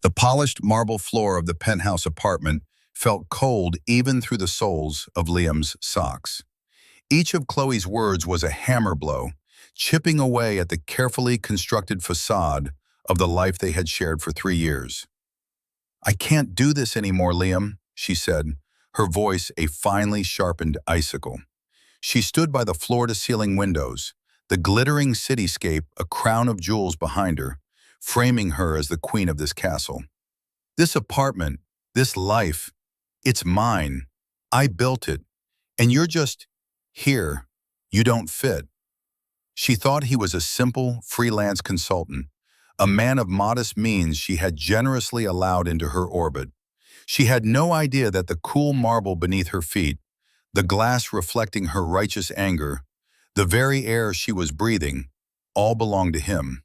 The polished marble floor of the penthouse apartment felt cold even through the soles of Liam's socks. Each of Chloe's words was a hammer blow, chipping away at the carefully constructed facade of the life they had shared for 3 years. "I can't do this anymore, Liam," she said, her voice a finely sharpened icicle. She stood by the floor-to-ceiling windows, the glittering cityscape a crown of jewels behind her, framing her as the queen of this castle. "This apartment, this life, it's mine. I built it, and you're just here. You don't fit." She thought he was a simple, freelance consultant, a man of modest means she had generously allowed into her orbit. She had no idea that the cool marble beneath her feet, the glass reflecting her righteous anger, the very air she was breathing, all belonged to him.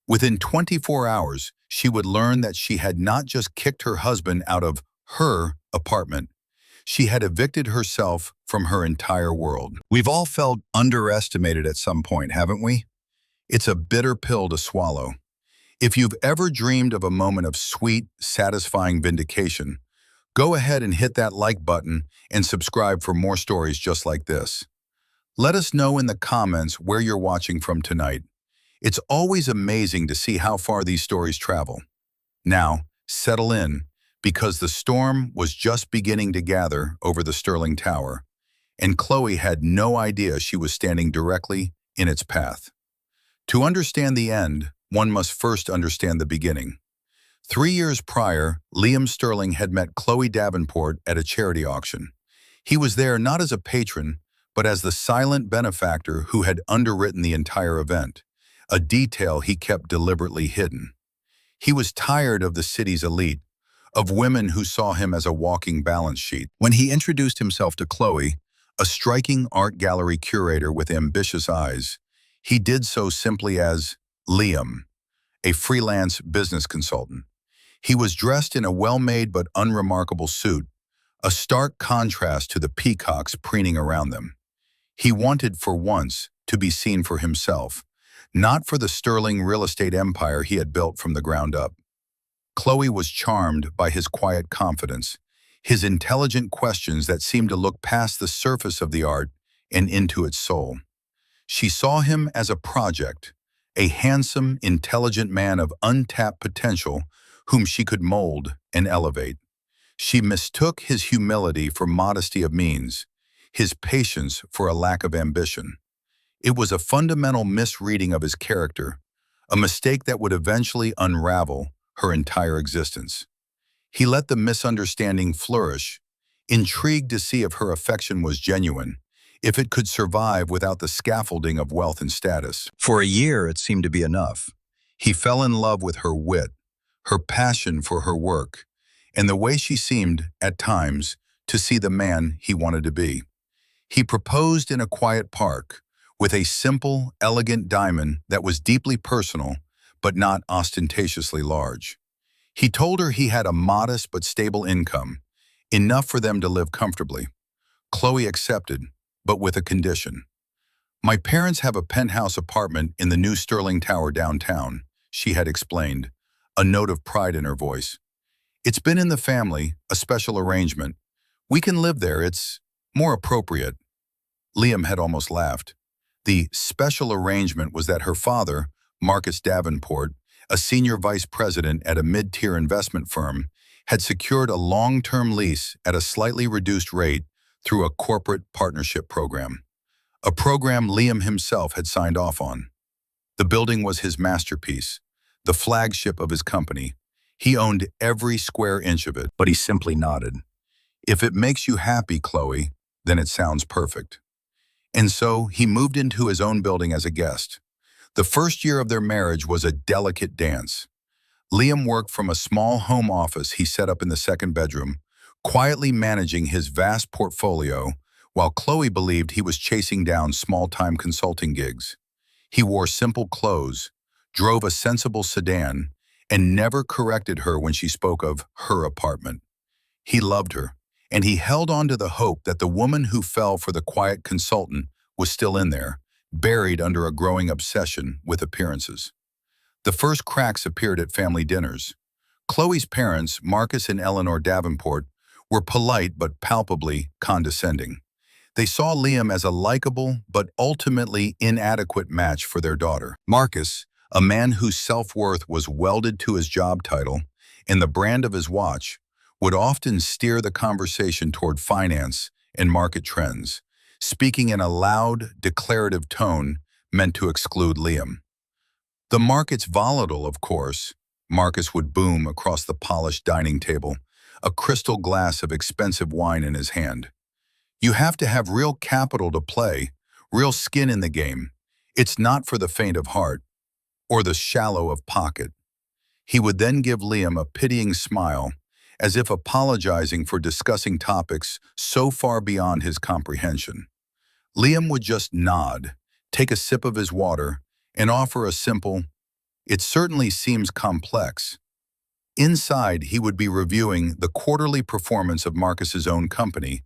Within 24 hours, she would learn that she had not just kicked her husband out of her apartment. She had evicted herself from her entire world. We've all felt underestimated at some point, haven't we? It's a bitter pill to swallow. If you've ever dreamed of a moment of sweet, satisfying vindication, go ahead and hit that like button and subscribe for more stories just like this. Let us know in the comments where you're watching from tonight. It's always amazing to see how far these stories travel. Now, settle in, because the storm was just beginning to gather over the Sterling Tower, and Chloe had no idea she was standing directly in its path. To understand the end, one must first understand the beginning. 3 years prior, Liam Sterling had met Chloe Davenport at a charity auction. He was there not as a patron, but as the silent benefactor who had underwritten the entire event, a detail he kept deliberately hidden. He was tired of the city's elite, of women who saw him as a walking balance sheet. When he introduced himself to Chloe, a striking art gallery curator with ambitious eyes, he did so simply as Liam, a freelance business consultant. He was dressed in a well-made but unremarkable suit, a stark contrast to the peacocks preening around them. He wanted, for once, to be seen for himself, not for the Sterling real estate empire he had built from the ground up. Chloe was charmed by his quiet confidence, his intelligent questions that seemed to look past the surface of the art and into its soul. She saw him as a project, a handsome, intelligent man of untapped potential whom she could mold and elevate. She mistook his humility for modesty of means, his patience for a lack of ambition. It was a fundamental misreading of his character, a mistake that would eventually unravel her entire existence. He let the misunderstanding flourish, intrigued to see if her affection was genuine, if it could survive without the scaffolding of wealth and status. For a year, it seemed to be enough. He fell in love with her wit, her passion for her work, and the way she seemed, at times, to see the man he wanted to be. He proposed in a quiet park, with a simple, elegant diamond that was deeply personal, but not ostentatiously large. He told her he had a modest but stable income, enough for them to live comfortably. Chloe accepted, but with a condition. "My parents have a penthouse apartment in the new Sterling Tower downtown," she had explained, a note of pride in her voice. "It's been in the family, a special arrangement. We can live there, it's more appropriate." Liam had almost laughed. The special arrangement was that her father, Marcus Davenport, a senior vice president at a mid-tier investment firm, had secured a long-term lease at a slightly reduced rate through a corporate partnership program, a program Liam himself had signed off on. The building was his masterpiece, the flagship of his company. He owned every square inch of it, but he simply nodded. "If it makes you happy, Chloe, then it sounds perfect." And so he moved into his own building as a guest. The first year of their marriage was a delicate dance. Liam worked from a small home office he set up in the second bedroom, quietly managing his vast portfolio, while Chloe believed he was chasing down small-time consulting gigs. He wore simple clothes, drove a sensible sedan, and never corrected her when she spoke of her apartment. He loved her, and he held on to the hope that the woman who fell for the quiet consultant was still in there, buried under a growing obsession with appearances. The first cracks appeared at family dinners. Chloe's parents, Marcus and Eleanor Davenport, were polite but palpably condescending. They saw Liam as a likable but ultimately inadequate match for their daughter. Marcus, a man whose self-worth was welded to his job title and the brand of his watch, would often steer the conversation toward finance and market trends, speaking in a loud, declarative tone meant to exclude Liam. The market's volatile, of course. Marcus would boom across the polished dining table, a crystal glass of expensive wine in his hand. You have to have real capital to play, real skin in the game. It's not for the faint of heart, or the shallow of pocket. He would then give Liam a pitying smile, as if apologizing for discussing topics so far beyond his comprehension. Liam would just nod, take a sip of his water, and offer a simple, "It certainly seems complex." Inside, he would be reviewing the quarterly performance of Marcus's own company,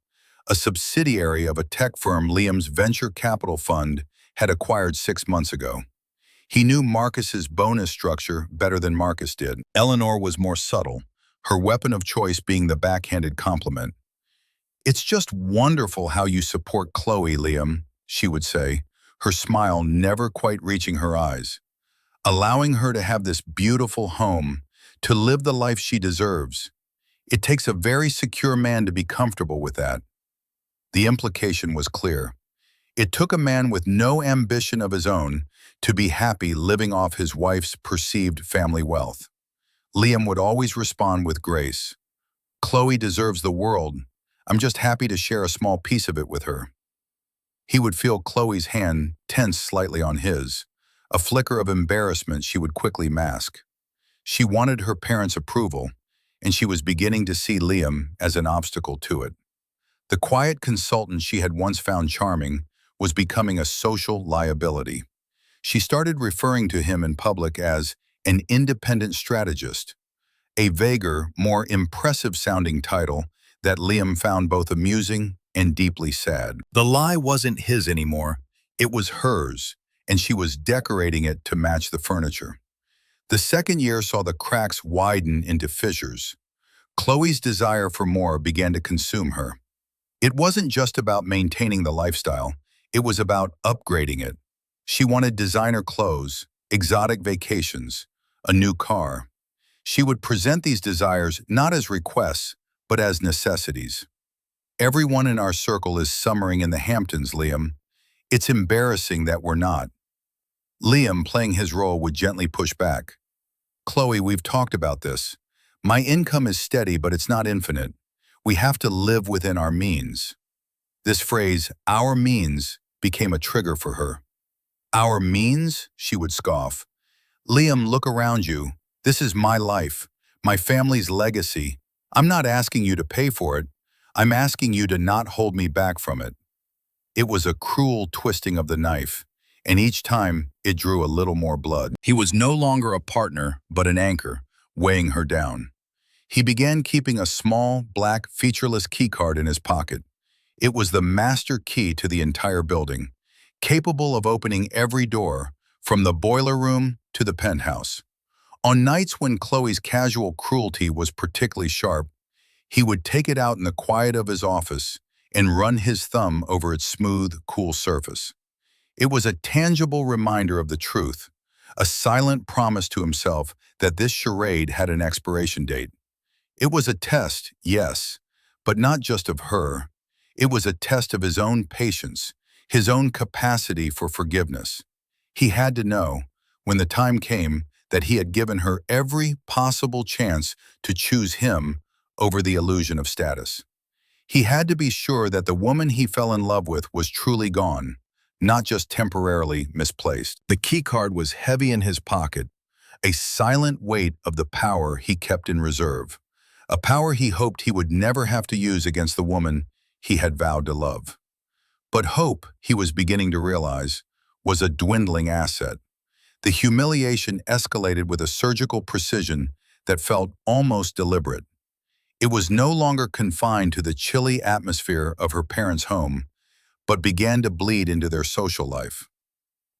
a subsidiary of a tech firm Liam's venture capital fund had acquired 6 months ago. He knew Marcus's bonus structure better than Marcus did. Eleanor was more subtle, her weapon of choice being the backhanded compliment. "It's just wonderful how you support Chloe, Liam," she would say, her smile never quite reaching her eyes. "Allowing her to have this beautiful home, to live the life she deserves. It takes a very secure man to be comfortable with that." The implication was clear. It took a man with no ambition of his own to be happy living off his wife's perceived family wealth. Liam would always respond with grace. "Chloe deserves the world. I'm just happy to share a small piece of it with her." He would feel Chloe's hand tense slightly on his, a flicker of embarrassment she would quickly mask. She wanted her parents' approval, and she was beginning to see Liam as an obstacle to it. The quiet consultant she had once found charming was becoming a social liability. She started referring to him in public as an independent strategist, a vaguer, more impressive-sounding title that Liam found both amusing and deeply sad. The lie wasn't his anymore, it was hers, and she was decorating it to match the furniture. The second year saw the cracks widen into fissures. Chloe's desire for more began to consume her. It wasn't just about maintaining the lifestyle, it was about upgrading it. She wanted designer clothes, exotic vacations, a new car. She would present these desires not as requests, but as necessities. "Everyone in our circle is summering in the Hamptons, Liam. It's embarrassing that we're not." Liam, playing his role, would gently push back. "Chloe, we've talked about this. My income is steady, but it's not infinite. We have to live within our means." This phrase, "our means," became a trigger for her. "Our means?" she would scoff. "Liam, look around you. This is my life, my family's legacy. I'm not asking you to pay for it. I'm asking you to not hold me back from it." It was a cruel twisting of the knife, and each time it drew a little more blood. He was no longer a partner, but an anchor, weighing her down. He began keeping a small, black, featureless keycard in his pocket. It was the master key to the entire building, capable of opening every door, from the boiler room to the penthouse. On nights when Chloe's casual cruelty was particularly sharp, he would take it out in the quiet of his office and run his thumb over its smooth, cool surface. It was a tangible reminder of the truth, a silent promise to himself that this charade had an expiration date. It was a test, yes, but not just of her. It was a test of his own patience, his own capacity for forgiveness. He had to know, when the time came, that he had given her every possible chance to choose him over the illusion of status. He had to be sure that the woman he fell in love with was truly gone, not just temporarily misplaced. The keycard was heavy in his pocket, a silent weight of the power he kept in reserve, a power he hoped he would never have to use against the woman he had vowed to love. But hope, he was beginning to realize, was a dwindling asset. The humiliation escalated with a surgical precision that felt almost deliberate. It was no longer confined to the chilly atmosphere of her parents' home, but began to bleed into their social life.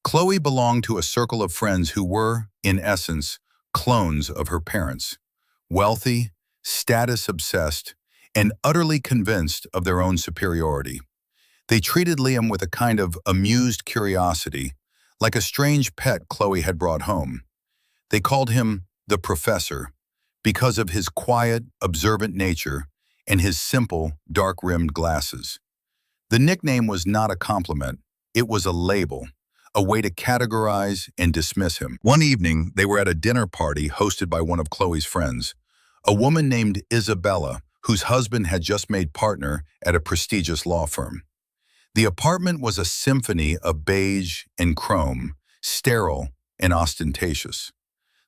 Chloe belonged to a circle of friends who were, in essence, clones of her parents. wealthy, status-obsessed, and utterly convinced of their own superiority. They treated Liam with a kind of amused curiosity, like a strange pet Chloe had brought home. They called him the Professor because of his quiet, observant nature and his simple, dark-rimmed glasses. The nickname was not a compliment, it was a label, a way to categorize and dismiss him. One evening, they were at a dinner party hosted by one of Chloe's friends, a woman named Isabella, whose husband had just made partner at a prestigious law firm. The apartment was a symphony of beige and chrome, sterile and ostentatious.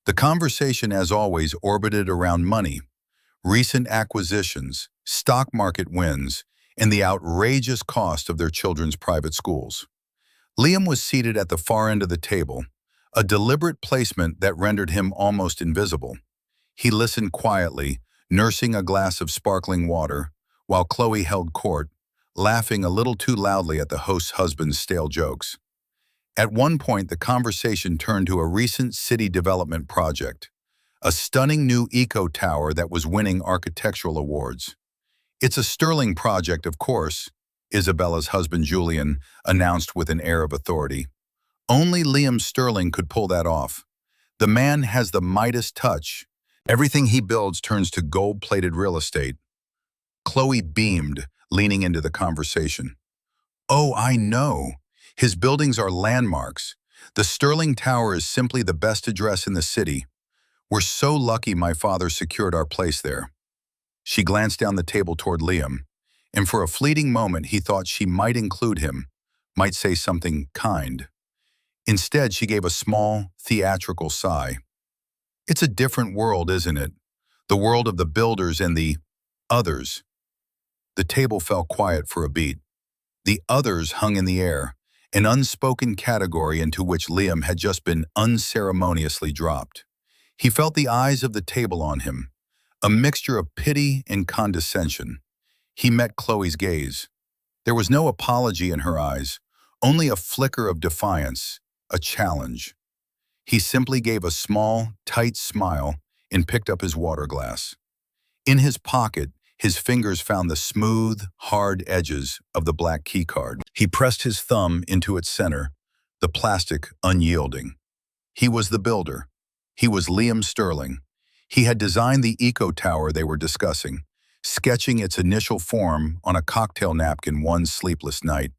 The conversation, as always, orbited around money, recent acquisitions, stock market wins, and the outrageous cost of their children's private schools. Liam was seated at the far end of the table, a deliberate placement that rendered him almost invisible. He listened quietly, nursing a glass of sparkling water, while Chloe held court, laughing a little too loudly at the host's husband's stale jokes. At one point, the conversation turned to a recent city development project, a stunning new eco-tower that was winning architectural awards. "It's a sterling project, of course," Isabella's husband Julian announced with an air of authority. "Only Liam Sterling could pull that off. The man has the Midas touch. Everything he builds turns to gold-plated real estate." Chloe beamed, leaning into the conversation. "Oh, I know. His buildings are landmarks. The Sterling Tower is simply the best address in the city. We're so lucky my father secured our place there." She glanced down the table toward Liam, and for a fleeting moment he thought she might include him, might say something kind. Instead, she gave a small, theatrical sigh. "It's a different world, isn't it? The world of the builders and the others." The table fell quiet for a beat. The others hung in the air, an unspoken category into which Liam had just been unceremoniously dropped. He felt the eyes of the table on him, a mixture of pity and condescension. He met Chloe's gaze. There was no apology in her eyes, only a flicker of defiance, a challenge. He simply gave a small, tight smile and picked up his water glass. In his pocket, his fingers found the smooth, hard edges of the black keycard. He pressed his thumb into its center, the plastic unyielding. He was the builder. He was Liam Sterling. He had designed the eco-tower they were discussing, sketching its initial form on a cocktail napkin one sleepless night.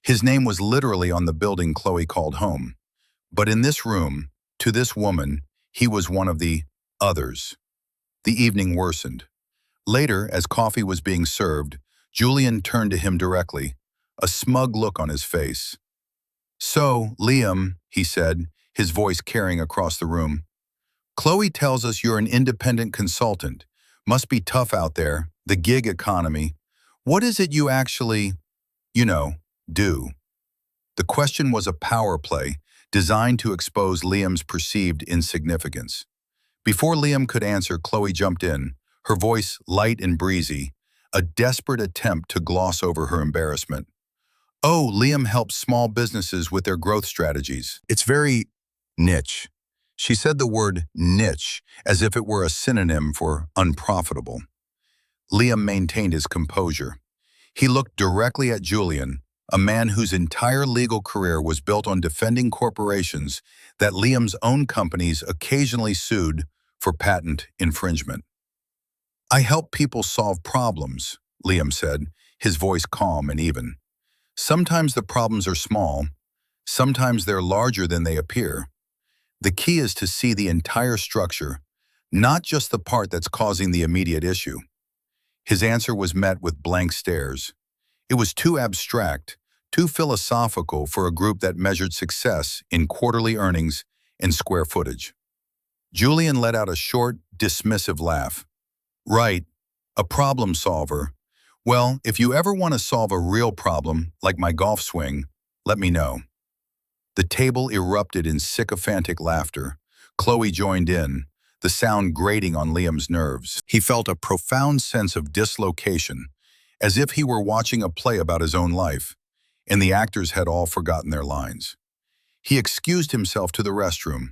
His name was literally on the building Chloe called home. But in this room, to this woman, he was one of the others. The evening worsened. Later, as coffee was being served, Julian turned to him directly, a smug look on his face. "So, Liam," he said, his voice carrying across the room, "Chloe tells us you're an independent consultant. Must be tough out there, the gig economy. What is it you actually, do?" The question was a power play, designed to expose Liam's perceived insignificance. Before Liam could answer, Chloe jumped in, her voice light and breezy, a desperate attempt to gloss over her embarrassment. "Oh, Liam helps small businesses with their growth strategies. It's very niche." She said the word niche as if it were a synonym for unprofitable. Liam maintained his composure. He looked directly at Julian, a man whose entire legal career was built on defending corporations that Liam's own companies occasionally sued for patent infringement. "I help people solve problems," Liam said, his voice calm and even. "Sometimes the problems are small, sometimes they're larger than they appear. The key is to see the entire structure, not just the part that's causing the immediate issue." His answer was met with blank stares. It was too abstract, too philosophical for a group that measured success in quarterly earnings and square footage. Julian let out a short, dismissive laugh. "Right, a problem solver. Well, if you ever want to solve a real problem, like my golf swing, let me know." The table erupted in sycophantic laughter. Chloe joined in, the sound grating on Liam's nerves. He felt a profound sense of dislocation, as if he were watching a play about his own life, and the actors had all forgotten their lines. He excused himself to the restroom.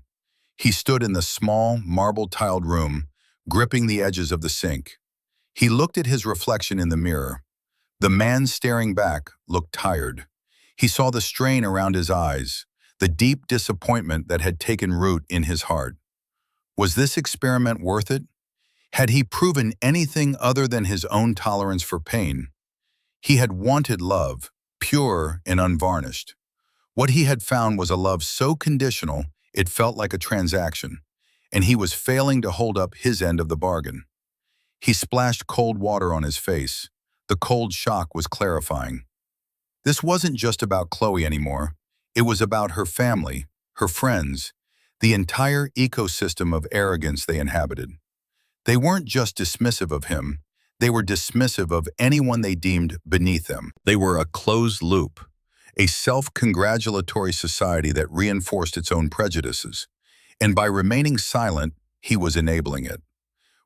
He stood in the small, marble-tiled room, gripping the edges of the sink. He looked at his reflection in the mirror. The man staring back looked tired. He saw the strain around his eyes, the deep disappointment that had taken root in his heart. Was this experiment worth it? Had he proven anything other than his own tolerance for pain? He had wanted love, pure and unvarnished. What he had found was a love so conditional it felt like a transaction, and he was failing to hold up his end of the bargain. He splashed cold water on his face. The cold shock was clarifying. This wasn't just about Chloe anymore. It was about her family, her friends, the entire ecosystem of arrogance they inhabited. They weren't just dismissive of him, they were dismissive of anyone they deemed beneath them. They were a closed loop, a self-congratulatory society that reinforced its own prejudices. And by remaining silent, he was enabling it.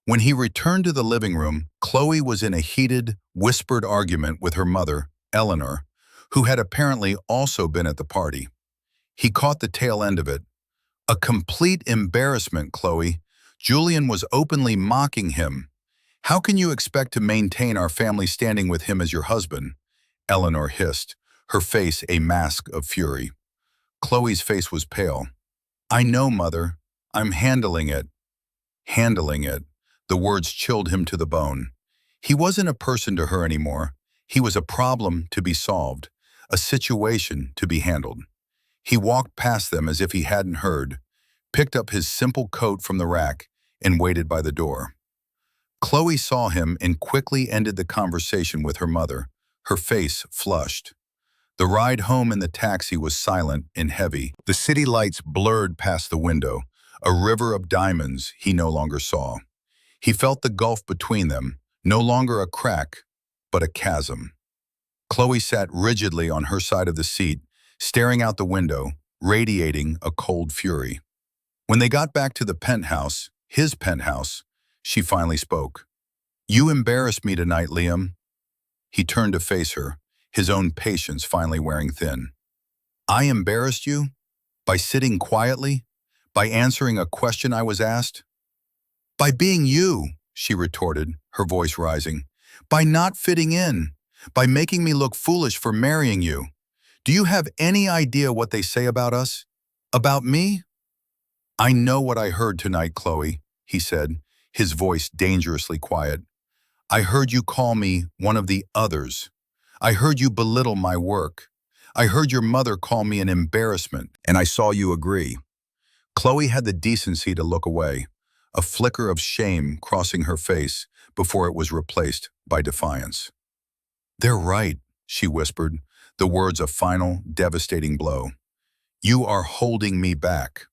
When he returned to the living room, Chloe was in a heated, whispered argument with her mother, Eleanor, who had apparently also been at the party. He caught the tail end of it. A complete embarrassment, Chloe. Julian was openly mocking him. How can you expect to maintain our family standing with him as your husband? Eleanor hissed, her face a mask of fury. Chloe's face was pale. I know, Mother. I'm handling it. Handling it. The words chilled him to the bone. He wasn't a person to her anymore. He was a problem to be solved, a situation to be handled. He walked past them as if he hadn't heard, picked up his simple coat from the rack, and waited by the door. Chloe saw him and quickly ended the conversation with her mother, her face flushed. The ride home in the taxi was silent and heavy. The city lights blurred past the window, a river of diamonds he no longer saw. He felt the gulf between them, no longer a crack, but a chasm. Chloe sat rigidly on her side of the seat, staring out the window, radiating a cold fury. When they got back to the penthouse, his penthouse, she finally spoke. You embarrassed me tonight, Liam. He turned to face her, his own patience finally wearing thin. I embarrassed you? By sitting quietly? By answering a question I was asked? By being you, she retorted, her voice rising. By not fitting in. By making me look foolish for marrying you. Do you have any idea what they say about us? About me? I know what I heard tonight, Chloe, he said, his voice dangerously quiet. I heard you call me one of the others. I heard you belittle my work. I heard your mother call me an embarrassment, and I saw you agree. Chloe had the decency to look away, a flicker of shame crossing her face before it was replaced by defiance. They're right, she whispered, the words a final, devastating blow. You are holding me back.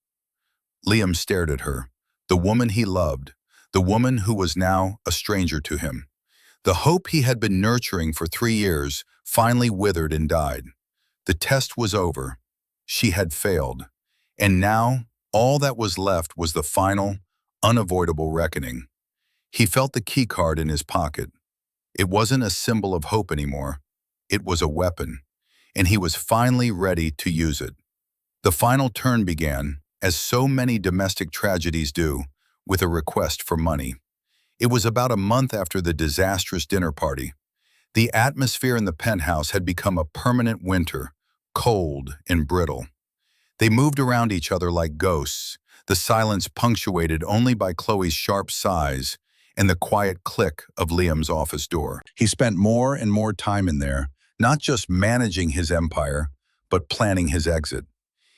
Liam stared at her, the woman he loved, the woman who was now a stranger to him. The hope he had been nurturing for 3 years finally withered and died. The test was over. She had failed. And now, all that was left was the final, unavoidable reckoning. He felt the keycard in his pocket. It wasn't a symbol of hope anymore. It was a weapon, and he was finally ready to use it. The final turn began, as so many domestic tragedies do, with a request for money. It was about a month after the disastrous dinner party. The atmosphere in the penthouse had become a permanent winter, cold and brittle. They moved around each other like ghosts, the silence punctuated only by Chloe's sharp sighs and the quiet click of Liam's office door. He spent more and more time in there, not just managing his empire, but planning his exit.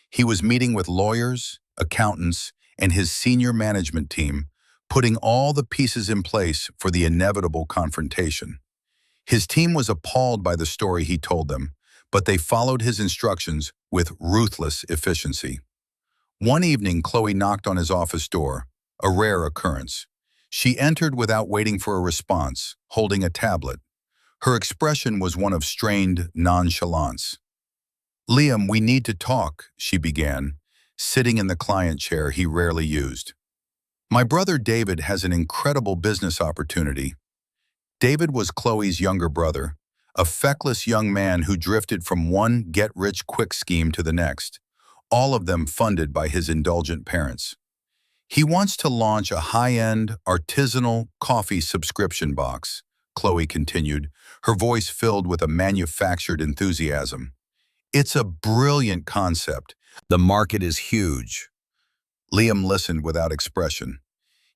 He was meeting with lawyers, accountants, and his senior management team, putting all the pieces in place for the inevitable confrontation. His team was appalled by the story he told them, but they followed his instructions with ruthless efficiency. One evening, Chloe knocked on his office door, a rare occurrence. She entered without waiting for a response, holding a tablet. Her expression was one of strained nonchalance. Liam, we need to talk, she began, sitting in the client chair he rarely used. My brother David has an incredible business opportunity. David was Chloe's younger brother, a feckless young man who drifted from one get-rich-quick scheme to the next, all of them funded by his indulgent parents. He wants to launch a high-end, artisanal coffee subscription box, Chloe continued, her voice filled with a manufactured enthusiasm. It's a brilliant concept. The market is huge. Liam listened without expression.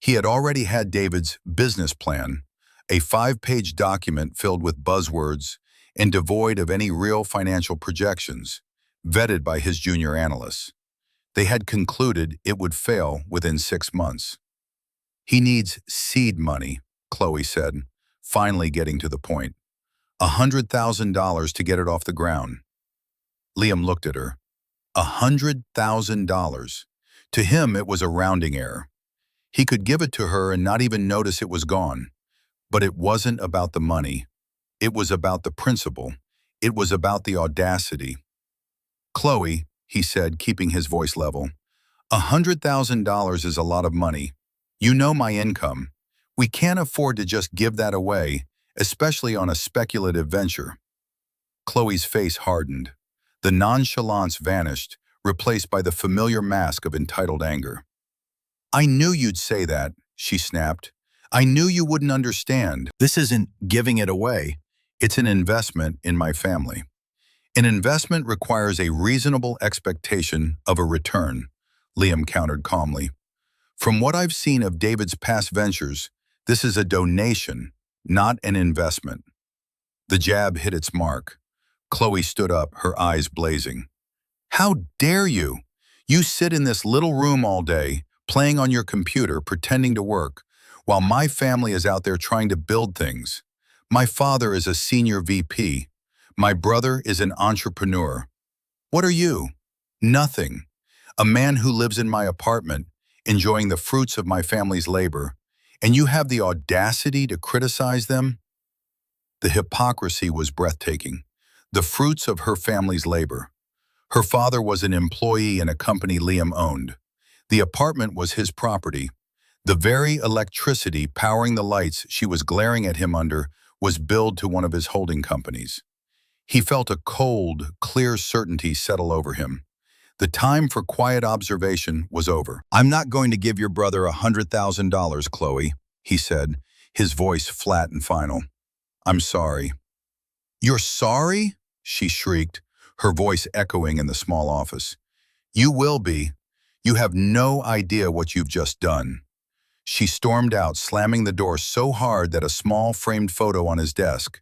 He had already had David's business plan, a 5-page document filled with buzzwords and devoid of any real financial projections, vetted by his junior analysts. They had concluded it would fail within 6 months. He needs seed money, Chloe said, finally getting to the point. $100,000 to get it off the ground. Liam looked at her. $100,000. To him, it was a rounding error. He could give it to her and not even notice it was gone. But it wasn't about the money. It was about the principle. It was about the audacity. Chloe, he said, keeping his voice level, $100,000 is a lot of money. You know my income. We can't afford to just give that away, especially on a speculative venture. Chloe's face hardened. The nonchalance vanished, replaced by the familiar mask of entitled anger. I knew you'd say that, she snapped. I knew you wouldn't understand. This isn't giving it away. It's an investment in my family. An investment requires a reasonable expectation of a return, Liam countered calmly. From what I've seen of David's past ventures, this is a donation, not an investment. The jab hit its mark. Chloe stood up, her eyes blazing. How dare you? You sit in this little room all day, playing on your computer, pretending to work, while my family is out there trying to build things. My father is a senior VP. My brother is an entrepreneur. What are you? Nothing. A man who lives in my apartment, enjoying the fruits of my family's labor, and you have the audacity to criticize them? The hypocrisy was breathtaking. The fruits of her family's labor. Her father was an employee in a company Liam owned. The apartment was his property. The very electricity powering the lights she was glaring at him under was billed to one of his holding companies. He felt a cold, clear certainty settle over him. The time for quiet observation was over. I'm not going to give your brother $100,000, Chloe, he said, his voice flat and final. I'm sorry. You're sorry? She shrieked, her voice echoing in the small office. You will be. You have no idea what you've just done. She stormed out, slamming the door so hard that a small framed photo on his desk,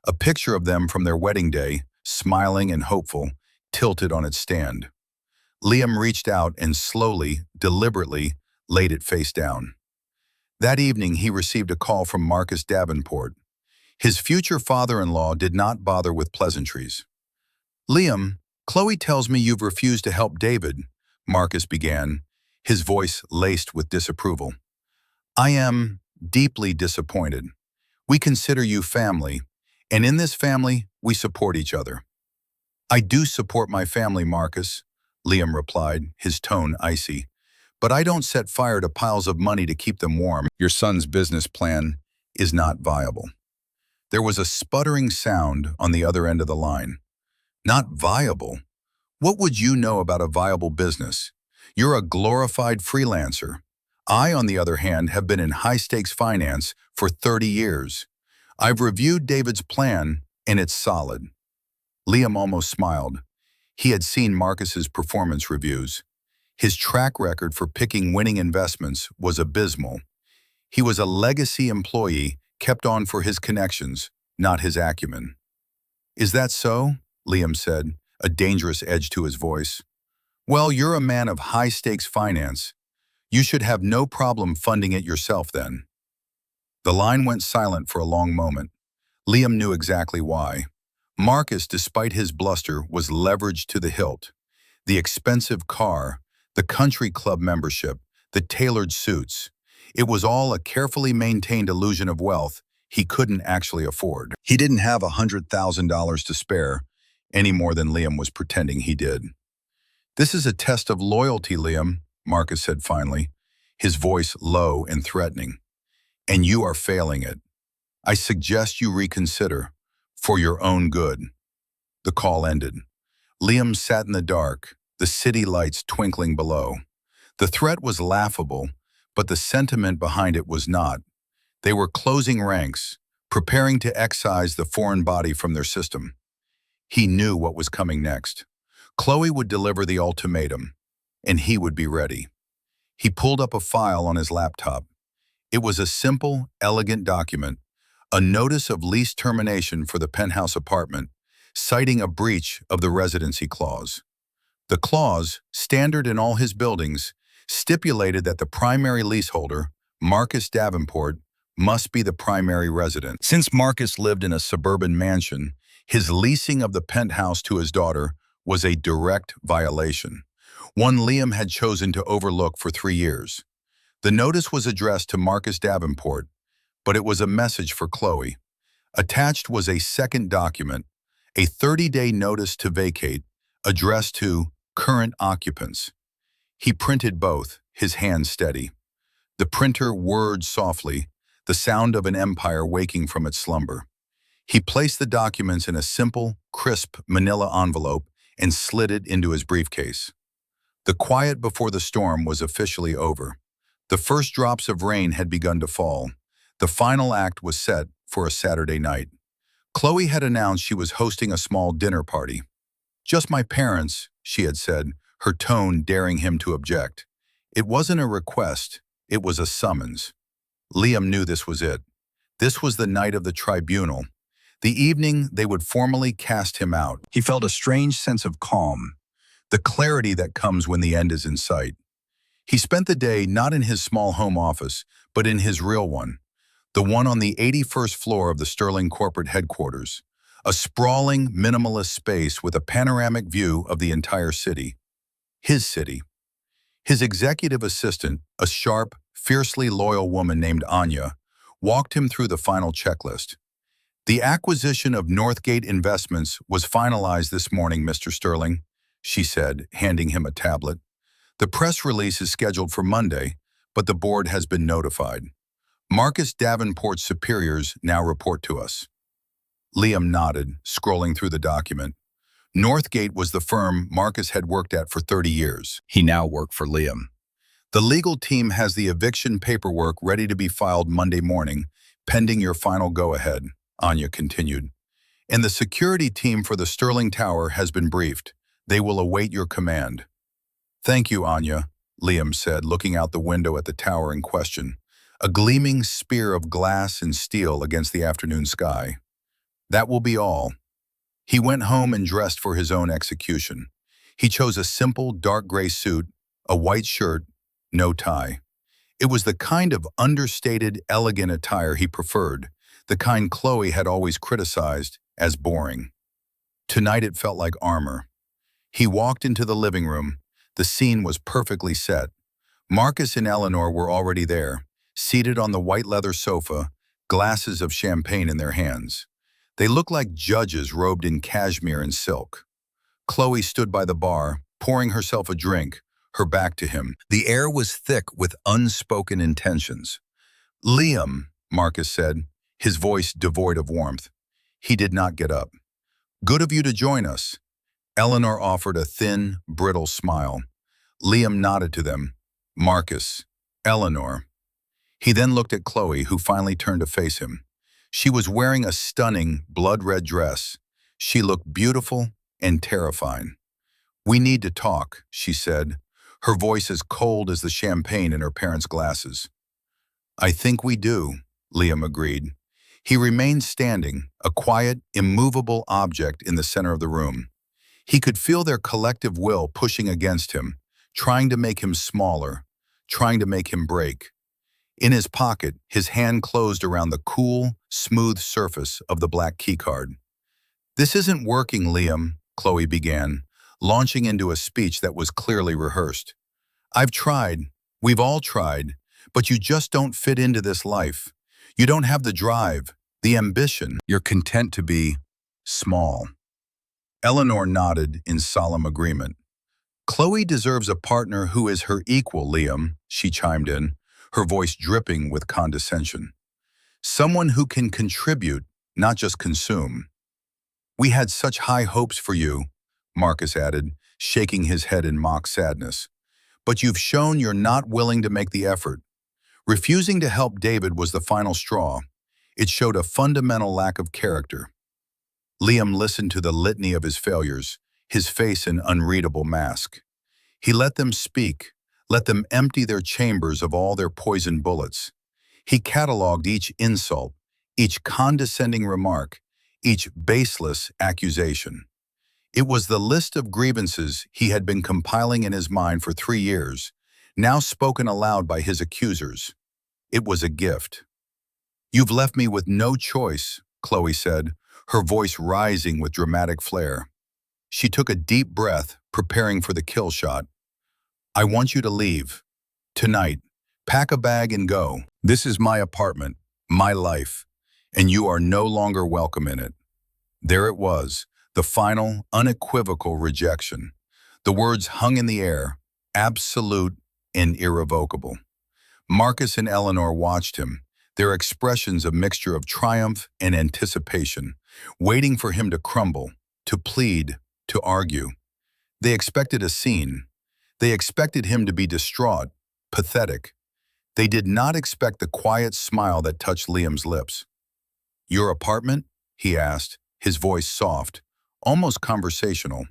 a picture of them from their wedding day, smiling and hopeful, tilted on its stand. Liam reached out and slowly, deliberately, laid it face down. That evening, he received a call from Marcus Davenport. His future father-in-law did not bother with pleasantries. Liam, Chloe tells me you've refused to help David, Marcus began, his voice laced with disapproval. I am deeply disappointed. We consider you family, and in this family, we support each other. I do support my family, Marcus, Liam replied, his tone icy. But I don't set fire to piles of money to keep them warm. Your son's business plan is not viable. There was a sputtering sound on the other end of the line. Not viable? What would you know about a viable business? You're a glorified freelancer. I, on the other hand, have been in high-stakes finance for 30 years. I've reviewed David's plan, and it's solid. Liam almost smiled. He had seen Marcus's performance reviews. His track record for picking winning investments was abysmal. He was a legacy employee kept on for his connections, not his acumen. Is that so? Liam said, a dangerous edge to his voice. Well, you're a man of high-stakes finance. You should have no problem funding it yourself then. The line went silent for a long moment. Liam knew exactly why. Marcus, despite his bluster, was leveraged to the hilt. The expensive car, the country club membership, the tailored suits. It was all a carefully maintained illusion of wealth he couldn't actually afford. He didn't have $100,000 to spare, any more than Liam was pretending he did. This is a test of loyalty, Liam, Marcus said finally, his voice low and threatening. And you are failing it. I suggest you reconsider, for your own good. The call ended. Liam sat in the dark, the city lights twinkling below. The threat was laughable, but the sentiment behind it was not. They were closing ranks, preparing to excise the foreign body from their system. He knew what was coming next. Chloe would deliver the ultimatum, and he would be ready. He pulled up a file on his laptop. It was a simple, elegant document, a notice of lease termination for the penthouse apartment, citing a breach of the residency clause. The clause, standard in all his buildings, stipulated that the primary leaseholder, Marcus Davenport, must be the primary resident. Since Marcus lived in a suburban mansion, his leasing of the penthouse to his daughter was a direct violation, one Liam had chosen to overlook for 3 years. The notice was addressed to Marcus Davenport, but it was a message for Chloe. Attached was a second document, a 30-day notice to vacate, addressed to current occupants. He printed both, his hand steady. The printer whirred softly, the sound of an empire waking from its slumber. He placed the documents in a simple, crisp manila envelope and slid it into his briefcase. The quiet before the storm was officially over. The first drops of rain had begun to fall. The final act was set for a Saturday night. Chloe had announced she was hosting a small dinner party. "Just my parents," she had said, her tone daring him to object. It wasn't a request, it was a summons. Liam knew this was it. This was the night of the tribunal, the evening they would formally cast him out. He felt a strange sense of calm, the clarity that comes when the end is in sight. He spent the day not in his small home office, but in his real one, the one on the 81st floor of the Sterling corporate headquarters, a sprawling, minimalist space with a panoramic view of the entire city. His city. His executive assistant, a sharp, fiercely loyal woman named Anya, walked him through the final checklist. "The acquisition of Northgate Investments was finalized this morning, Mr. Sterling," she said, handing him a tablet. "The press release is scheduled for Monday, but the board has been notified. Marcus Davenport's superiors now report to us." Liam nodded, scrolling through the document. Northgate was the firm Marcus had worked at for 30 years. He now worked for Liam. "The legal team has the eviction paperwork ready to be filed Monday morning, pending your final go-ahead," Anya continued. "And the security team for the Sterling Tower has been briefed. They will await your command." "Thank you, Anya," Liam said, looking out the window at the tower in question, a gleaming spear of glass and steel against the afternoon sky. "That will be all." He went home and dressed for his own execution. He chose a simple, dark gray suit, a white shirt, no tie. It was the kind of understated, elegant attire he preferred, the kind Chloe had always criticized as boring. Tonight it felt like armor. He walked into the living room. The scene was perfectly set. Marcus and Eleanor were already there, seated on the white leather sofa, glasses of champagne in their hands. They looked like judges robed in cashmere and silk. Chloe stood by the bar, pouring herself a drink, her back to him. The air was thick with unspoken intentions. "Liam," Marcus said, his voice devoid of warmth. He did not get up. "Good of you to join us." Eleanor offered a thin, brittle smile. Liam nodded to them. "Marcus, Eleanor." He then looked at Chloe, who finally turned to face him. She was wearing a stunning, blood-red dress. She looked beautiful and terrifying. "We need to talk," she said, her voice as cold as the champagne in her parents' glasses. "I think we do," Liam agreed. He remained standing, a quiet, immovable object in the center of the room. He could feel their collective will pushing against him, trying to make him smaller, trying to make him break. In his pocket, his hand closed around the cool, smooth surface of the black keycard. "This isn't working, Liam," Chloe began, launching into a speech that was clearly rehearsed. "I've tried, we've all tried, but you just don't fit into this life. You don't have the drive, the ambition. You're content to be small." Eleanor nodded in solemn agreement. "Chloe deserves a partner who is her equal, Liam," she chimed in, her voice dripping with condescension. "Someone who can contribute, not just consume." "We had such high hopes for you," Marcus added, shaking his head in mock sadness. but you've shown you're not willing to make the effort. Refusing to help David was the final straw. It showed a fundamental lack of character. Liam listened to the litany of his failures, his face an unreadable mask. He let them speak, let them empty their chambers of all their poisoned bullets. He cataloged each insult, each condescending remark, each baseless accusation. It was the list of grievances he had been compiling in his mind for 3 years, now spoken aloud by his accusers. It was a gift. "You've left me with no choice," Chloe said, her voice rising with dramatic flair. She took a deep breath, preparing for the kill shot. "I want you to leave. Tonight. Pack a bag and go. This is my apartment, my life, and you are no longer welcome in it." There it was, the final, unequivocal rejection. The words hung in the air, absolute and irrevocable. Marcus and Eleanor watched him, their expressions a mixture of triumph and anticipation, waiting for him to crumble, to plead, to argue. They expected a scene. They expected him to be distraught, pathetic. They did not expect the quiet smile that touched Liam's lips. "Your apartment?" he asked, his voice soft, almost conversational.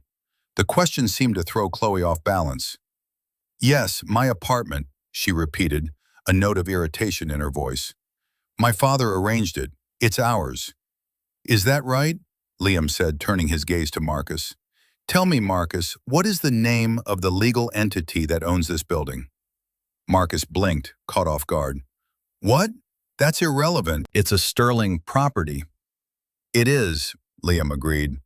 The question seemed to throw Chloe off balance. "Yes, my apartment," she repeated, a note of irritation in her voice. "My father arranged it. It's ours." "Is that right?" Liam said, turning his gaze to Marcus. "Tell me, Marcus, what is the name of the legal entity that owns this building?" Marcus blinked, caught off guard. "What? That's irrelevant. It's a Sterling property." "It is," Liam agreed,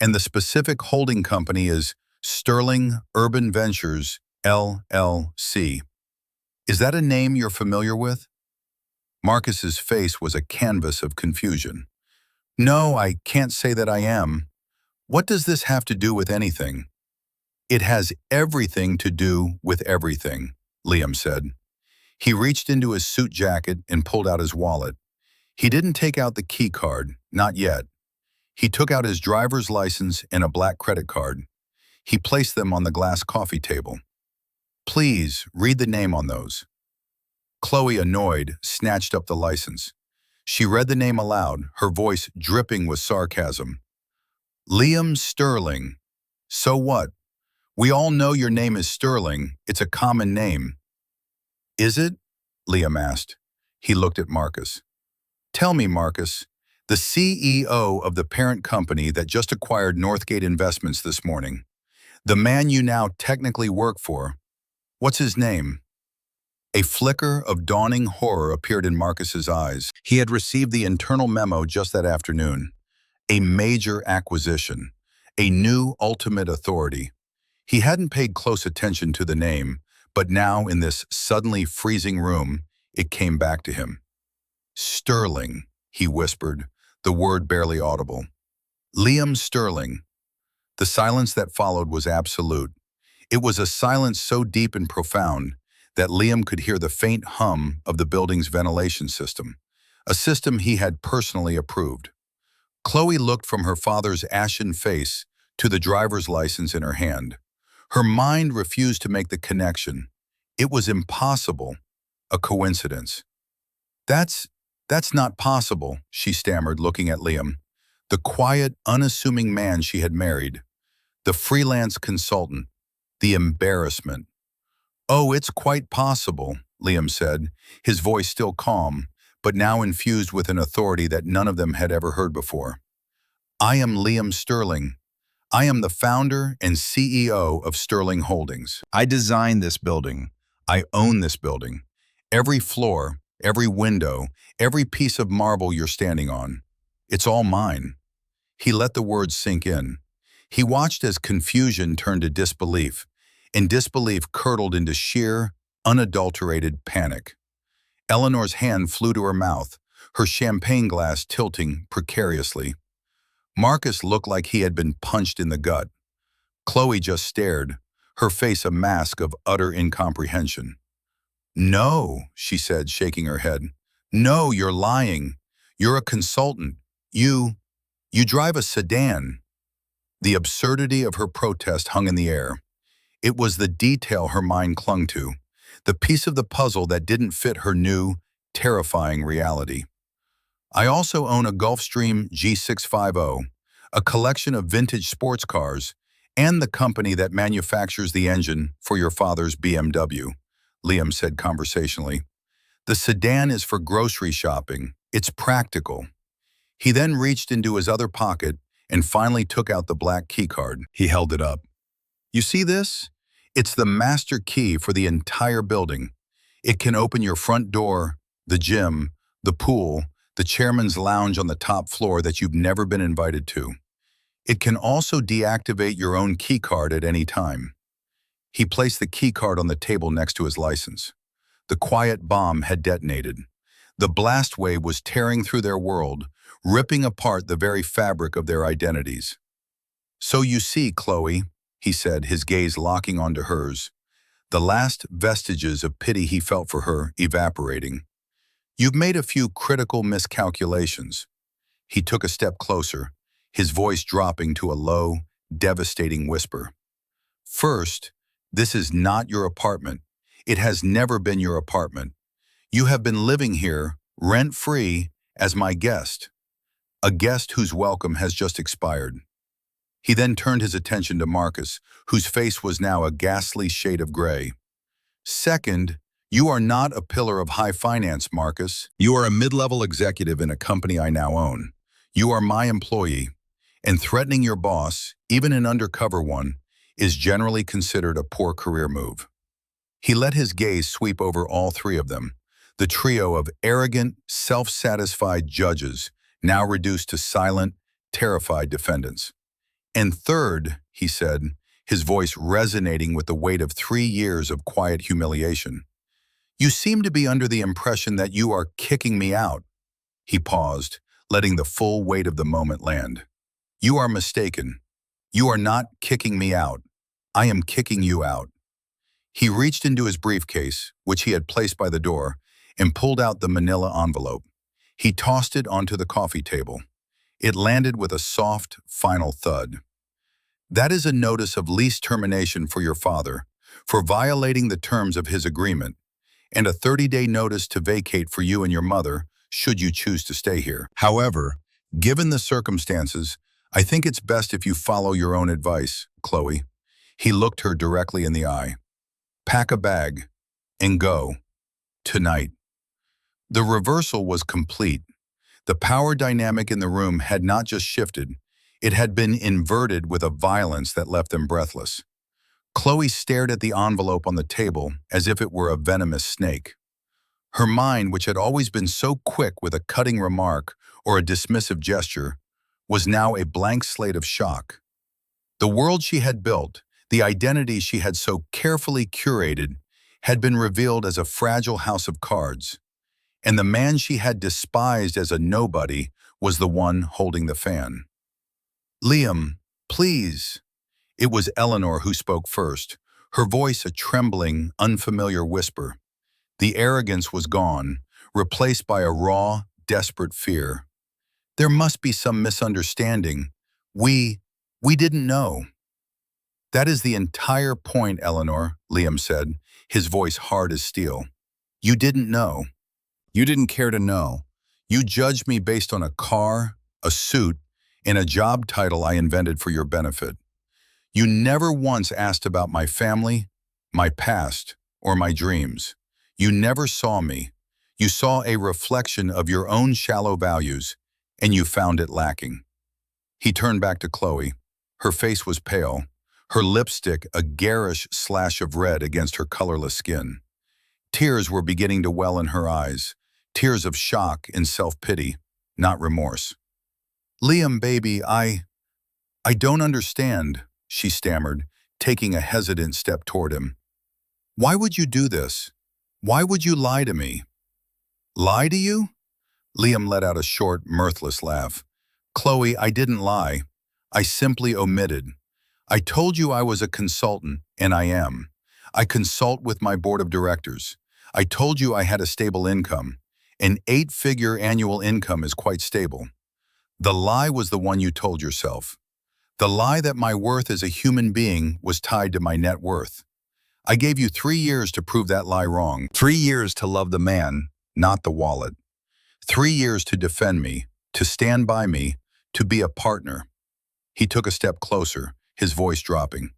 "and the specific holding company is Sterling Urban Ventures, LLC. Is that a name you're familiar with?" Marcus's face was a canvas of confusion. "No, I can't say that I am. What does this have to do with anything?" "It has everything to do with everything," Liam said. He reached into his suit jacket and pulled out his wallet. He didn't take out the key card, not yet. He took out his driver's license and a black credit card. He placed them on the glass coffee table. "Please, read the name on those." Chloe, annoyed, snatched up the license. She read the name aloud, her voice dripping with sarcasm. "Liam Sterling. So what? We all know your name is Sterling. It's a common name." "Is it?" Liam asked. He looked at Marcus. "Tell me, Marcus, the CEO of the parent company that just acquired Northgate Investments this morning, the man you now technically work for, what's his name?" A flicker of dawning horror appeared in Marcus's eyes. He had received the internal memo just that afternoon. A major acquisition. A new ultimate authority. He hadn't paid close attention to the name, but now in this suddenly freezing room, it came back to him. "Sterling," he whispered, the word barely audible. "Liam Sterling." The silence that followed was absolute. It was a silence so deep and profound that Liam could hear the faint hum of the building's ventilation system, a system he had personally approved. Chloe looked from her father's ashen face to the driver's license in her hand. Her mind refused to make the connection. It was impossible, a coincidence. That's not possible," she stammered, looking at Liam, the quiet, unassuming man she had married, the freelance consultant, the embarrassment. "Oh, it's quite possible," Liam said, his voice still calm, but now infused with an authority that none of them had ever heard before. "I am Liam Sterling. I am the founder and CEO of Sterling Holdings. I designed this building. I own this building. Every floor, every window, every piece of marble you're standing on. It's all mine." He let the words sink in. He watched as confusion turned to disbelief, and disbelief curdled into sheer, unadulterated panic. Eleanor's hand flew to her mouth, her champagne glass tilting precariously. Marcus looked like he had been punched in the gut. Chloe just stared, her face a mask of utter incomprehension. "No," she said, shaking her head. "No, you're lying. You're a consultant. You drive a sedan." The absurdity of her protest hung in the air. It was the detail her mind clung to, the piece of the puzzle that didn't fit her new, terrifying reality. I also own a Gulfstream G650, a collection of vintage sports cars, and the company that manufactures the engine for your father's BMW, Liam said conversationally. The sedan is for grocery shopping. It's practical. He then reached into his other pocket and finally took out the black keycard. He held it up. You see this? It's the master key for the entire building. It can open your front door, the gym, the pool, the chairman's lounge on the top floor that you've never been invited to. It can also deactivate your own keycard at any time. He placed the keycard on the table next to his license. The quiet bomb had detonated. The blast wave was tearing through their world, ripping apart the very fabric of their identities. So you see, Chloe, he said, his gaze locking onto hers, the last vestiges of pity he felt for her evaporating. You've made a few critical miscalculations. He took a step closer, his voice dropping to a low, devastating whisper. First, this is not your apartment. It has never been your apartment. You have been living here, rent-free, as my guest, a guest whose welcome has just expired. He then turned his attention to Marcus, whose face was now a ghastly shade of gray. Second, you are not a pillar of high finance, Marcus. You are a mid-level executive in a company I now own. You are my employee, and threatening your boss, even an undercover one, is generally considered a poor career move. He let his gaze sweep over all three of them, the trio of arrogant, self-satisfied judges, now reduced to silent, terrified defendants. And third, he said, his voice resonating with the weight of 3 years of quiet humiliation, you seem to be under the impression that you are kicking me out. He paused, letting the full weight of the moment land. You are mistaken. You are not kicking me out. I am kicking you out. He reached into his briefcase, which he had placed by the door, and pulled out the manila envelope. He tossed it onto the coffee table. It landed with a soft, final thud. That is a notice of lease termination for your father, for violating the terms of his agreement, and a 30-day notice to vacate for you and your mother, should you choose to stay here. However, given the circumstances, I think it's best if you follow your own advice, Chloe. He looked her directly in the eye. Pack a bag and go. Tonight. The reversal was complete. The power dynamic in the room had not just shifted, it had been inverted with a violence that left them breathless. Chloe stared at the envelope on the table as if it were a venomous snake. Her mind, which had always been so quick with a cutting remark or a dismissive gesture, was now a blank slate of shock. The world she had built, the identity she had so carefully curated, had been revealed as a fragile house of cards, and the man she had despised as a nobody was the one holding the fan. Liam, please. It was Eleanor who spoke first, her voice a trembling, unfamiliar whisper. The arrogance was gone, replaced by a raw, desperate fear. There must be some misunderstanding. We didn't know. That is the entire point, Eleanor, Liam said, his voice hard as steel. You didn't know. You didn't care to know. You judged me based on a car, a suit, and a job title I invented for your benefit. You never once asked about my family, my past, or my dreams. You never saw me. You saw a reflection of your own shallow values, and you found it lacking. He turned back to Chloe. Her face was pale, her lipstick a garish slash of red against her colorless skin. Tears were beginning to well in her eyes, tears of shock and self-pity, not remorse. Liam, baby, I don't understand, she stammered, taking a hesitant step toward him. Why would you do this? Why would you lie to me? Lie to you? Liam let out a short, mirthless laugh. Chloe, I didn't lie. I simply omitted. I told you I was a consultant, and I am. I consult with my board of directors. I told you I had a stable income. An 8-figure annual income is quite stable. The lie was the one you told yourself. The lie that my worth as a human being was tied to my net worth. I gave you 3 years to prove that lie wrong. 3 years to love the man, not the wallet. 3 years to defend me, to stand by me, to be a partner. He took a step closer, his voice dropping.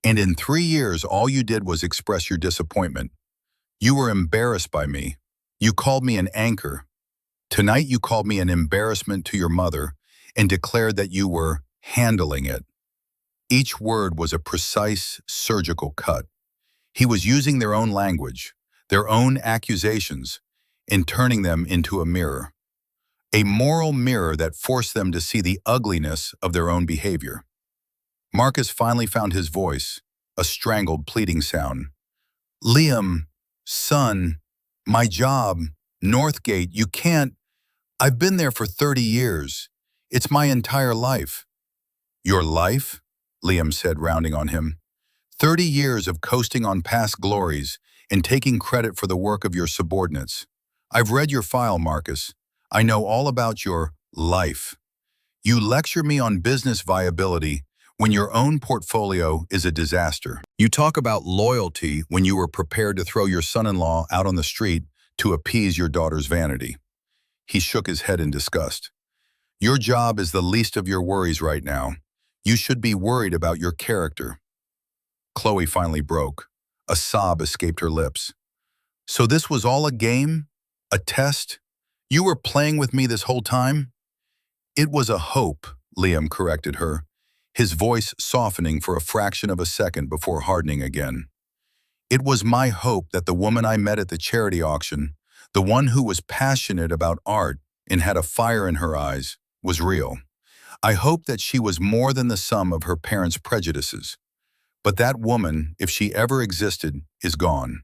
And in 3 years, all you did was express your disappointment. You were embarrassed by me. You called me an anchor. Tonight you called me an embarrassment to your mother and declared that you were handling it. Each word was a precise, surgical cut. He was using their own language, their own accusations, and turning them into a mirror. A moral mirror that forced them to see the ugliness of their own behavior. Marcus finally found his voice, a strangled, pleading sound. Liam, son, my job, Northgate, you can't. I've been there for 30 years. It's my entire life. Your life? Liam said, rounding on him. 30 years of coasting on past glories and taking credit for the work of your subordinates. I've read your file, Marcus. I know all about your life. You lecture me on business viability when your own portfolio is a disaster. You talk about loyalty when you were prepared to throw your son-in-law out on the street to appease your daughter's vanity. He shook his head in disgust. Your job is the least of your worries right now. You should be worried about your character. Chloe finally broke. A sob escaped her lips. So this was all a game? A test? You were playing with me this whole time? It was a hope, Liam corrected her, his voice softening for a fraction of a second before hardening again. It was my hope that the woman I met at the charity auction, the one who was passionate about art and had a fire in her eyes, was real. I hoped that she was more than the sum of her parents' prejudices. But that woman, if she ever existed, is gone.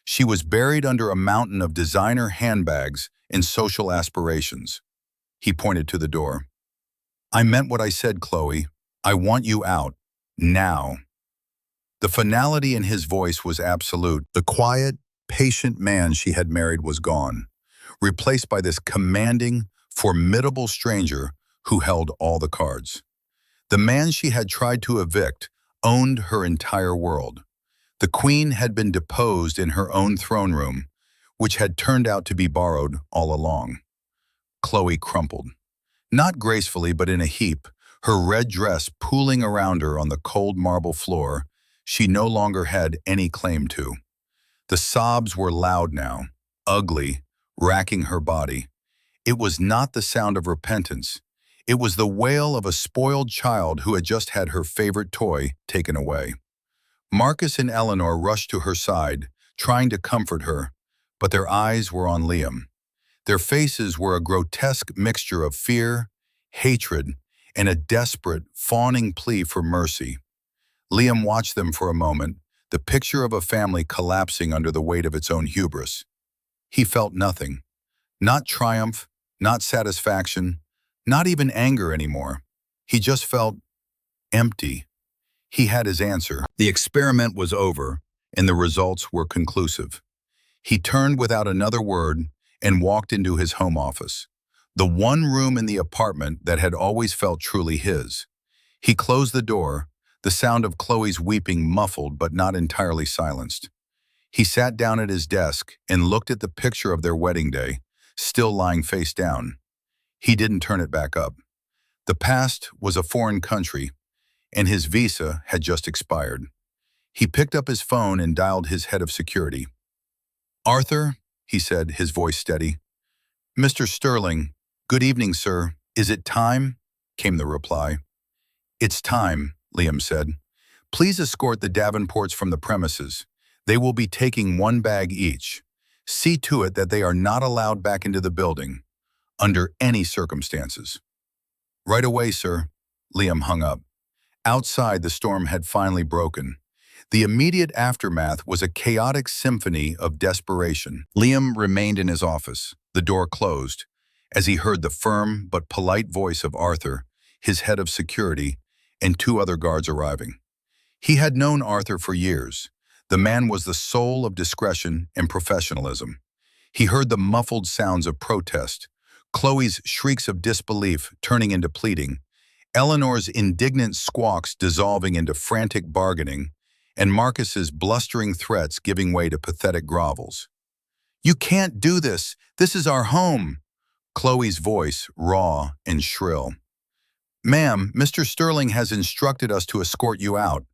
She was buried under a mountain of designer handbags and social aspirations. He pointed to the door. I meant what I said, Chloe. I want you out. Now. The finality in his voice was absolute. The quiet, patient man she had married was gone, replaced by this commanding, formidable stranger who held all the cards. The man she had tried to evict owned her entire world. The queen had been deposed in her own throne room, which had turned out to be borrowed all along. Chloe crumpled. Not gracefully, but in a heap, her red dress pooling around her on the cold marble floor she no longer had any claim to. The sobs were loud now, ugly, racking her body. It was not the sound of repentance. It was the wail of a spoiled child who had just had her favorite toy taken away. Marcus and Eleanor rushed to her side, trying to comfort her, but their eyes were on Liam. Their faces were a grotesque mixture of fear, hatred, and a desperate, fawning plea for mercy. Liam watched them for a moment, the picture of a family collapsing under the weight of its own hubris. He felt nothing. Not triumph, not satisfaction, not even anger anymore. He just felt empty. He had his answer. The experiment was over, and the results were conclusive. He turned without another word and walked into his home office, the one room in the apartment that had always felt truly his. He closed the door, the sound of Chloe's weeping muffled but not entirely silenced. He sat down at his desk and looked at the picture of their wedding day, still lying face down. He didn't turn it back up. The past was a foreign country, and his visa had just expired. He picked up his phone and dialed his head of security. Arthur, he said, his voice steady. Mr. Sterling, good evening, sir. Is it time? Came the reply. It's time, Liam said. Please escort the Davenports from the premises. They will be taking one bag each. See to it that they are not allowed back into the building, under any circumstances. Right away, sir. Liam hung up. Outside, the storm had finally broken. The immediate aftermath was a chaotic symphony of desperation. Liam remained in his office, the door closed, as he heard the firm but polite voice of Arthur, his head of security, and two other guards arriving. He had known Arthur for years. The man was the soul of discretion and professionalism. He heard the muffled sounds of protest, Chloe's shrieks of disbelief turning into pleading, Eleanor's indignant squawks dissolving into frantic bargaining, and Marcus's blustering threats giving way to pathetic grovels. "You can't do this! This is our home!" Chloe's voice, raw and shrill. "Ma'am, Mr. Sterling has instructed us to escort you out.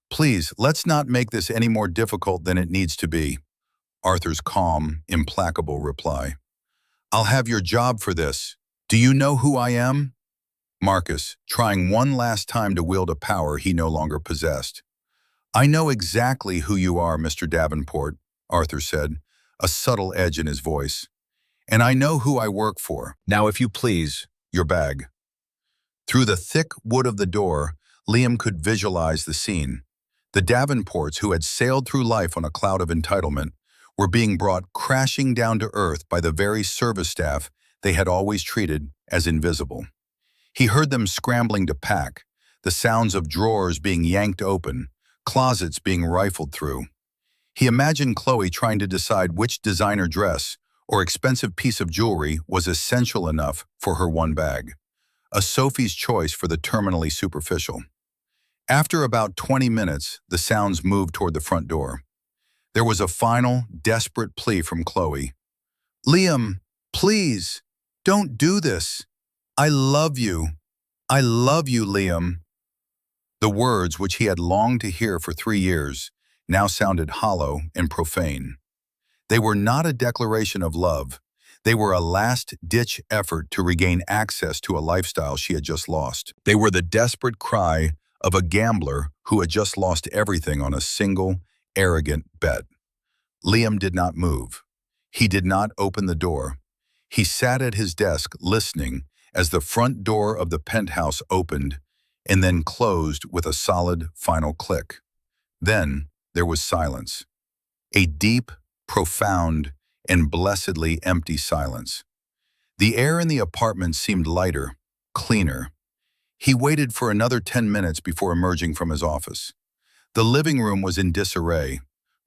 Please, let's not make this any more difficult than it needs to be." Arthur's calm, implacable reply. "I'll have your job for this. Do you know who I am?" Marcus, trying one last time to wield a power he no longer possessed. "I know exactly who you are, Mr. Davenport," Arthur said, a subtle edge in his voice. "And I know who I work for. Now, if you please, your bag." Through the thick wood of the door, Liam could visualize the scene. The Davenports, who had sailed through life on a cloud of entitlement, were being brought crashing down to earth by the very service staff they had always treated as invisible. He heard them scrambling to pack, the sounds of drawers being yanked open, closets being rifled through. He imagined Chloe trying to decide which designer dress or expensive piece of jewelry was essential enough for her one bag. A Sophie's choice for the terminally superficial. After about 20 minutes, the sounds moved toward the front door. There was a final, desperate plea from Chloe. "Liam, please, don't do this. I love you. I love you, Liam." The words, which he had longed to hear for 3 years, now sounded hollow and profane. They were not a declaration of love. They were a last-ditch effort to regain access to a lifestyle she had just lost. They were the desperate cry of a gambler who had just lost everything on a single, arrogant bet. Liam did not move. He did not open the door. He sat at his desk listening as the front door of the penthouse opened and then closed with a solid final click. Then there was silence. A deep, profound, and blessedly empty silence. The air in the apartment seemed lighter, cleaner. He waited for another 10 minutes before emerging from his office. The living room was in disarray.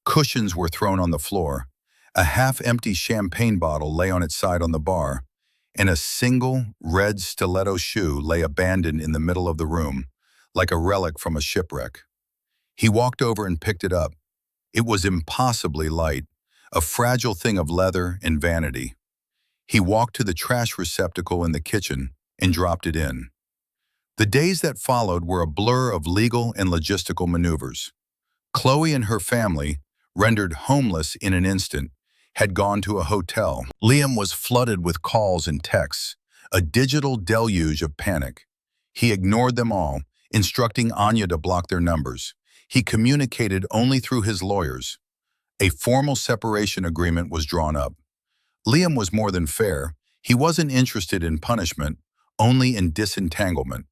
Cushions were thrown on the floor. A half-empty champagne bottle lay on its side on the bar, and a single red stiletto shoe lay abandoned in the middle of the room, like a relic from a shipwreck. He walked over and picked it up. It was impossibly light, a fragile thing of leather and vanity. He walked to the trash receptacle in the kitchen and dropped it in. The days that followed were a blur of legal and logistical maneuvers. Chloe and her family, rendered homeless in an instant, had gone to a hotel. Liam was flooded with calls and texts, a digital deluge of panic. He ignored them all, instructing Anya to block their numbers. He communicated only through his lawyers. A formal separation agreement was drawn up. Liam was more than fair. He wasn't interested in punishment, only in disentanglement.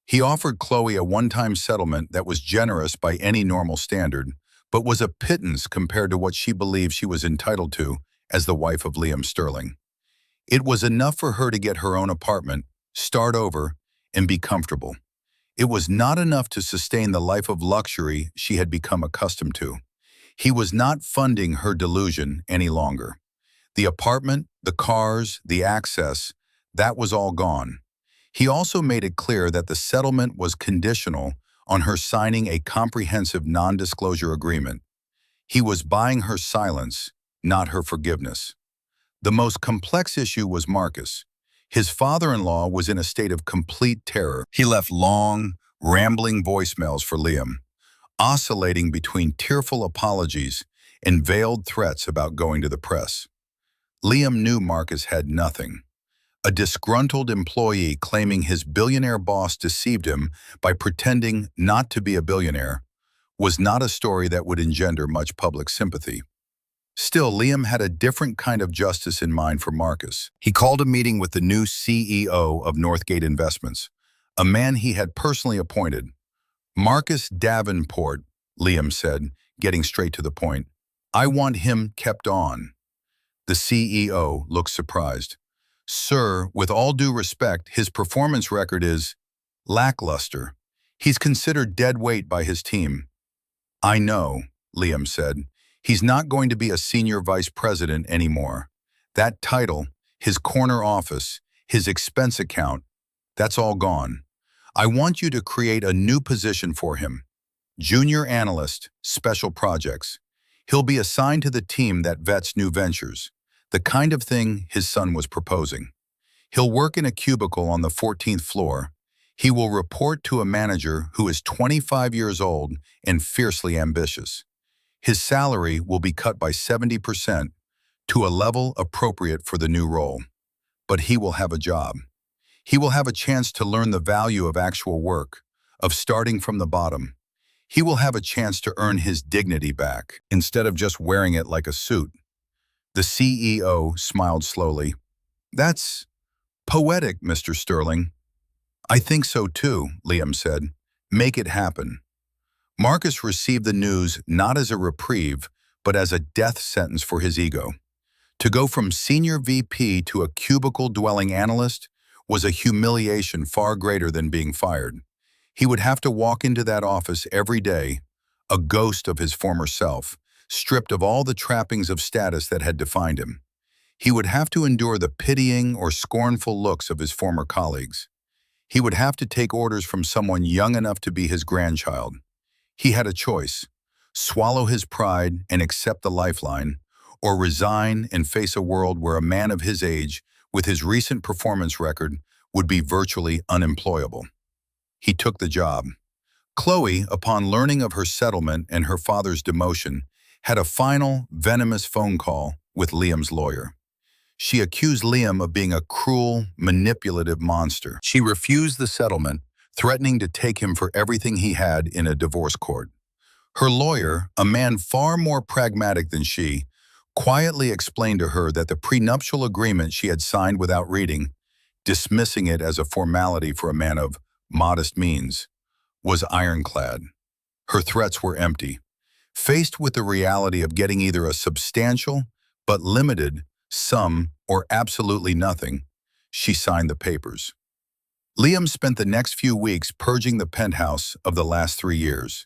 He offered Chloe a one-time settlement that was generous by any normal standard, but was a pittance compared to what she believed she was entitled to as the wife of Liam Sterling. It was enough for her to get her own apartment, start over, and be comfortable. It was not enough to sustain the life of luxury she had become accustomed to. He was not funding her delusion any longer. The apartment, the cars, the access, that was all gone. He also made it clear that the settlement was conditional on her signing a comprehensive non-disclosure agreement. He was buying her silence, not her forgiveness. The most complex issue was Marcus. His father-in-law was in a state of complete terror. He left long, rambling voicemails for Liam, oscillating between tearful apologies and veiled threats about going to the press. Liam knew Marcus had nothing. A disgruntled employee claiming his billionaire boss deceived him by pretending not to be a billionaire was not a story that would engender much public sympathy. Still, Liam had a different kind of justice in mind for Marcus. He called a meeting with the new CEO of Northgate Investments, a man he had personally appointed. "Marcus Davenport," Liam said, getting straight to the point. "I want him kept on." The CEO looked surprised. "Sir, with all due respect, his performance record is lackluster. He's considered dead weight by his team." "I know," Liam said. "He's not going to be a senior vice president anymore. That title, his corner office, his expense account, that's all gone. I want you to create a new position for him. Junior Analyst, Special Projects. He'll be assigned to the team that vets new ventures, the kind of thing his son was proposing. He'll work in a cubicle on the 14th floor. He will report to a manager who is 25 years old and fiercely ambitious. His salary will be cut by 70% to a level appropriate for the new role. But he will have a job. He will have a chance to learn the value of actual work, of starting from the bottom. He will have a chance to earn his dignity back, instead of just wearing it like a suit. The CEO smiled slowly. That's poetic, Mr. Sterling. I think so too, Liam said. Make it happen. Marcus received the news not as a reprieve, but as a death sentence for his ego. To go from senior VP to a cubicle-dwelling analyst was a humiliation far greater than being fired. He would have to walk into that office every day, a ghost of his former self, stripped of all the trappings of status that had defined him. He would have to endure the pitying or scornful looks of his former colleagues. He would have to take orders from someone young enough to be his grandchild. He had a choice: swallow his pride and accept the lifeline, or resign and face a world where a man of his age, with his recent performance record, would be virtually unemployable. He took the job. Chloe, upon learning of her settlement and her father's demotion, had a final, venomous phone call with Liam's lawyer. She accused Liam of being a cruel, manipulative monster. She refused the settlement, threatening to take him for everything he had in a divorce court. Her lawyer, a man far more pragmatic than she, quietly explained to her that the prenuptial agreement she had signed without reading, dismissing it as a formality for a man of modest means, was ironclad. Her threats were empty. Faced with the reality of getting either a substantial but limited sum or absolutely nothing, she signed the papers. Liam spent the next few weeks purging the penthouse of the last 3 years.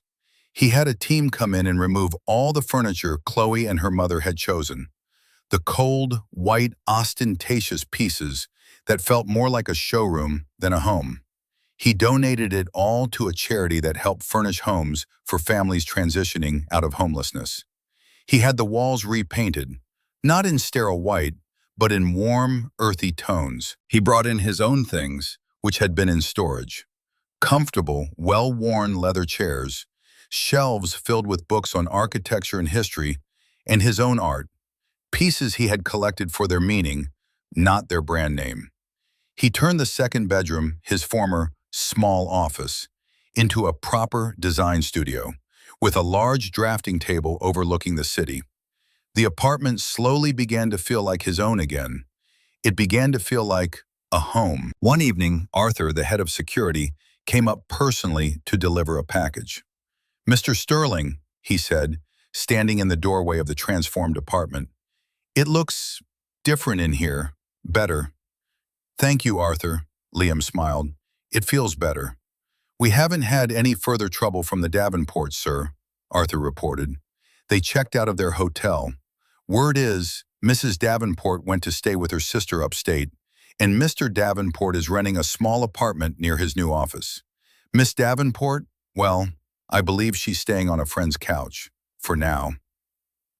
He had a team come in and remove all the furniture Chloe and her mother had chosen. The cold, white, ostentatious pieces that felt more like a showroom than a home. He donated it all to a charity that helped furnish homes for families transitioning out of homelessness. He had the walls repainted, not in sterile white, but in warm, earthy tones. He brought in his own things, which had been in storage. Comfortable, well-worn leather chairs, shelves filled with books on architecture and history, and his own art, pieces he had collected for their meaning, not their brand name. He turned the second bedroom, his former small office, into a proper design studio, with a large drafting table overlooking the city. The apartment slowly began to feel like his own again. It began to feel like a home. One evening, Arthur, the head of security, came up personally to deliver a package. "Mr. Sterling," he said, standing in the doorway of the transformed apartment, "it looks different in here, better." "Thank you, Arthur," Liam smiled. "It feels better." "We haven't had any further trouble from the Davenports, sir," Arthur reported. "They checked out of their hotel. Word is, Mrs. Davenport went to stay with her sister upstate, and Mr. Davenport is renting a small apartment near his new office. Miss Davenport, well, I believe she's staying on a friend's couch, for now."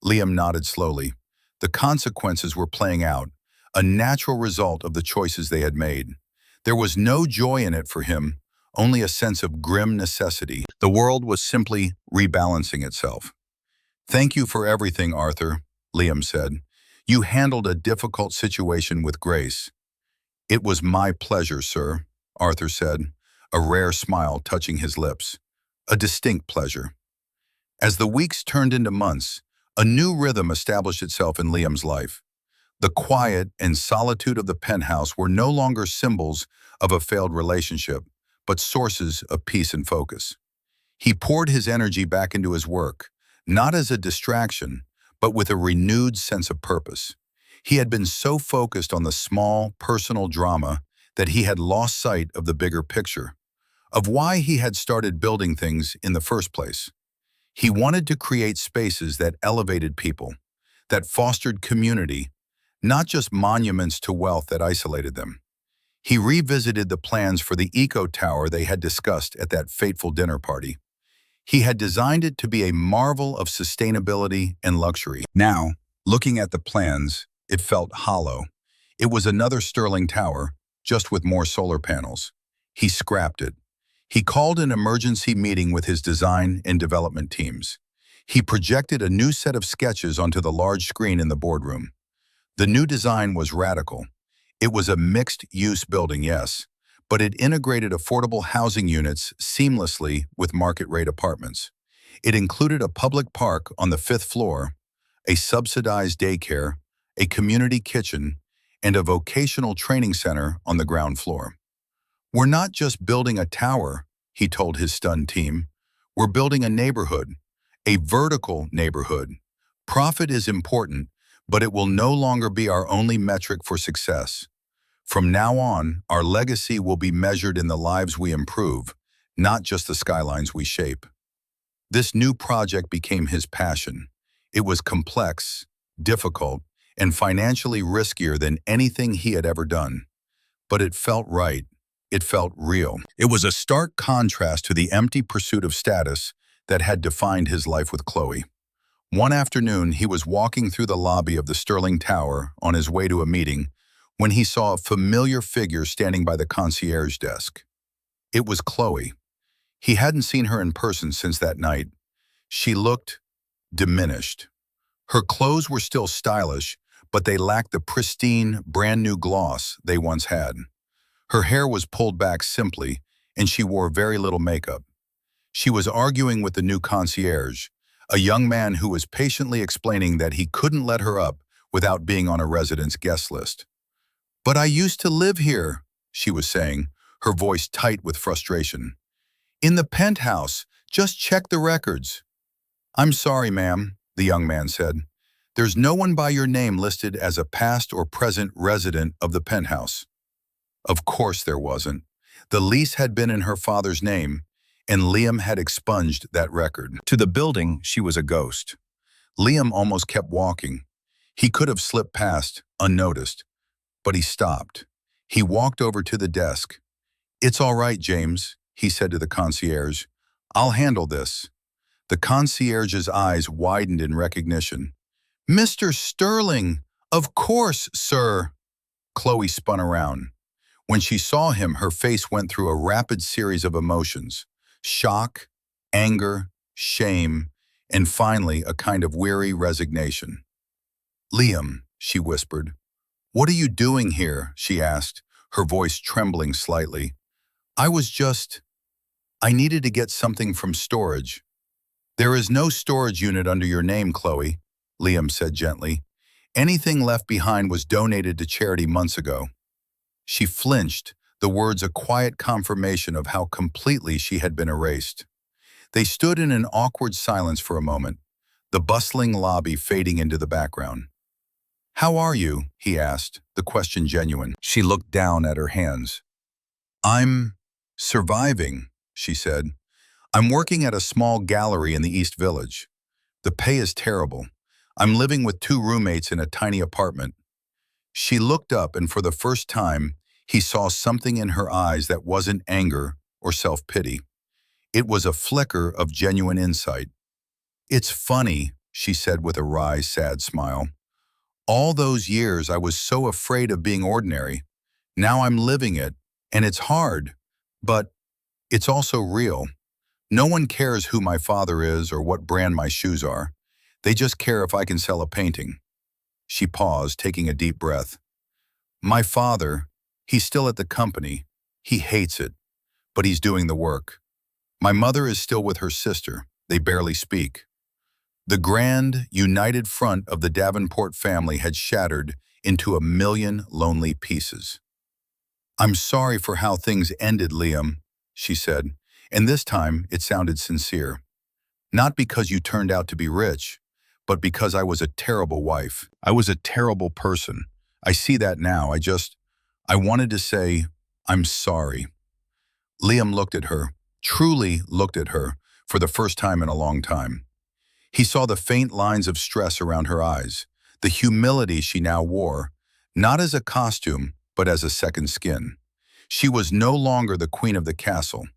Liam nodded slowly. The consequences were playing out, a natural result of the choices they had made. There was no joy in it for him, only a sense of grim necessity. The world was simply rebalancing itself. "Thank you for everything, Arthur," Liam said. "You handled a difficult situation with grace." "It was my pleasure, sir," Arthur said, a rare smile touching his lips. "A distinct pleasure." As the weeks turned into months, a new rhythm established itself in Liam's life. The quiet and solitude of the penthouse were no longer symbols of a failed relationship, but sources of peace and focus. He poured his energy back into his work, not as a distraction, but with a renewed sense of purpose. He had been so focused on the small, personal drama that he had lost sight of the bigger picture, of why he had started building things in the first place. He wanted to create spaces that elevated people, that fostered community, not just monuments to wealth that isolated them. He revisited the plans for the eco tower they had discussed at that fateful dinner party. He had designed it to be a marvel of sustainability and luxury. Now, looking at the plans, it felt hollow. It was another Sterling tower, just with more solar panels. He scrapped it. He called an emergency meeting with his design and development teams. He projected a new set of sketches onto the large screen in the boardroom. The new design was radical. It was a mixed-use building, yes, but it integrated affordable housing units seamlessly with market-rate apartments. It included a public park on the 5th floor, a subsidized daycare, a community kitchen, and a vocational training center on the ground floor. "We're not just building a tower," he told his stunned team. "We're building a neighborhood, a vertical neighborhood. Profit is important, but it will no longer be our only metric for success. From now on, our legacy will be measured in the lives we improve, not just the skylines we shape." This new project became his passion. It was complex, difficult, and financially riskier than anything he had ever done. But it felt right. It felt real. It was a stark contrast to the empty pursuit of status that had defined his life with Chloe. One afternoon, he was walking through the lobby of the Sterling Tower on his way to a meeting when he saw a familiar figure standing by the concierge desk. It was Chloe. He hadn't seen her in person since that night. She looked diminished. Her clothes were still stylish, but they lacked the pristine, brand-new gloss they once had. Her hair was pulled back simply, and she wore very little makeup. She was arguing with the new concierge, a young man who was patiently explaining that he couldn't let her up without being on a resident's guest list. "But I used to live here," she was saying, her voice tight with frustration. "In the penthouse. Just check the records." "I'm sorry, ma'am," the young man said. "There's no one by your name listed as a past or present resident of the penthouse." Of course there wasn't. The lease had been in her father's name, and Liam had expunged that record. To the building, she was a ghost. Liam almost kept walking. He could have slipped past, unnoticed, but he stopped. He walked over to the desk. "It's all right, James," he said to the concierge. "I'll handle this." The concierge's eyes widened in recognition. "Mr. Sterling! Of course, sir!" Chloe spun around. When she saw him, her face went through a rapid series of emotions: shock, anger, shame, and finally a kind of weary resignation. "Liam," she whispered. "What are you doing here?" she asked, her voice trembling slightly. I needed to get something from storage." "There is no storage unit under your name, Chloe," Liam said gently. "Anything left behind was donated to charity months ago." She flinched, the words a quiet confirmation of how completely she had been erased. They stood in an awkward silence for a moment, the bustling lobby fading into the background. "How are you?" he asked, the question genuine. She looked down at her hands. "I'm surviving," she said. "I'm working at a small gallery in the East Village. The pay is terrible. I'm living with 2 roommates in a tiny apartment." She looked up, and for the first time, he saw something in her eyes that wasn't anger or self-pity. It was a flicker of genuine insight. "It's funny," she said with a wry, sad smile. "All those years I was so afraid of being ordinary. Now I'm living it, and it's hard, but it's also real. No one cares who my father is or what brand my shoes are. They just care if I can sell a painting." She paused, taking a deep breath. "My father, he's still at the company. He hates it, but he's doing the work. My mother is still with her sister. They barely speak." The grand, united front of the Davenport family had shattered into a million lonely pieces. "I'm sorry for how things ended, Liam," she said, and this time it sounded sincere. "Not because you turned out to be rich, but because I was a terrible wife. I was a terrible person. I see that now. I wanted to say, I'm sorry." Liam looked at her, truly looked at her, for the first time in a long time. He saw the faint lines of stress around her eyes, the humility she now wore, not as a costume, but as a second skin. She was no longer the queen of the castle.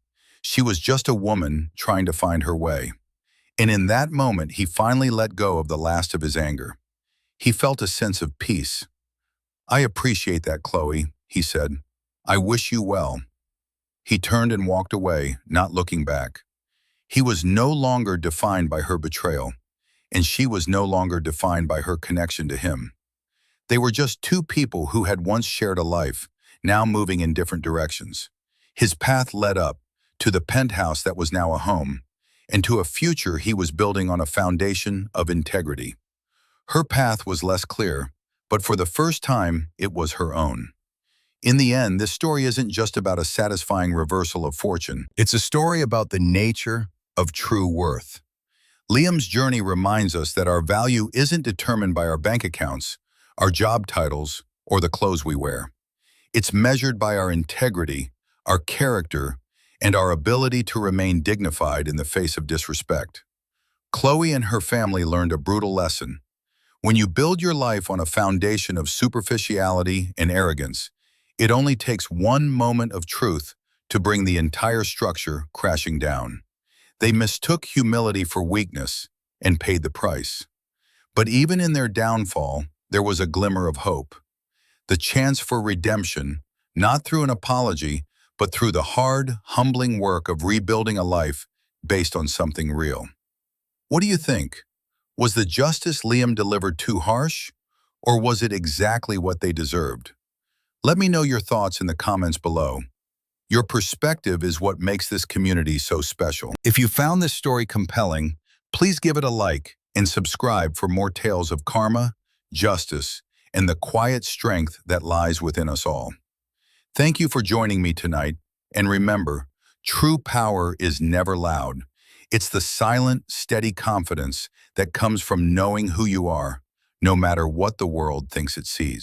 She was just a woman trying to find her way. And in that moment, he finally let go of the last of his anger. He felt a sense of peace. "I appreciate that, Chloe," he said. "I wish you well." He turned and walked away, not looking back. He was no longer defined by her betrayal, and she was no longer defined by her connection to him. They were just two people who had once shared a life, now moving in different directions. His path led up to the penthouse that was now a home, and to a future he was building on a foundation of integrity. Her path was less clear, but for the first time, it was her own. In the end, this story isn't just about a satisfying reversal of fortune. It's a story about the nature of true worth. Liam's journey reminds us that our value isn't determined by our bank accounts, our job titles, or the clothes we wear. It's measured by our integrity, our character, and our ability to remain dignified in the face of disrespect. Chloe and her family learned a brutal lesson. When you build your life on a foundation of superficiality and arrogance, it only takes one moment of truth to bring the entire structure crashing down. They mistook humility for weakness and paid the price. But even in their downfall, there was a glimmer of hope. The chance for redemption, not through an apology, but through the hard, humbling work of rebuilding a life based on something real. What do you think? Was the justice Liam delivered too harsh, or was it exactly what they deserved? Let me know your thoughts in the comments below. Your perspective is what makes this community so special. If you found this story compelling, please give it a like and subscribe for more tales of karma, justice, and the quiet strength that lies within us all. Thank you for joining me tonight, and remember, true power is never loud. It's the silent, steady confidence that comes from knowing who you are, no matter what the world thinks it sees.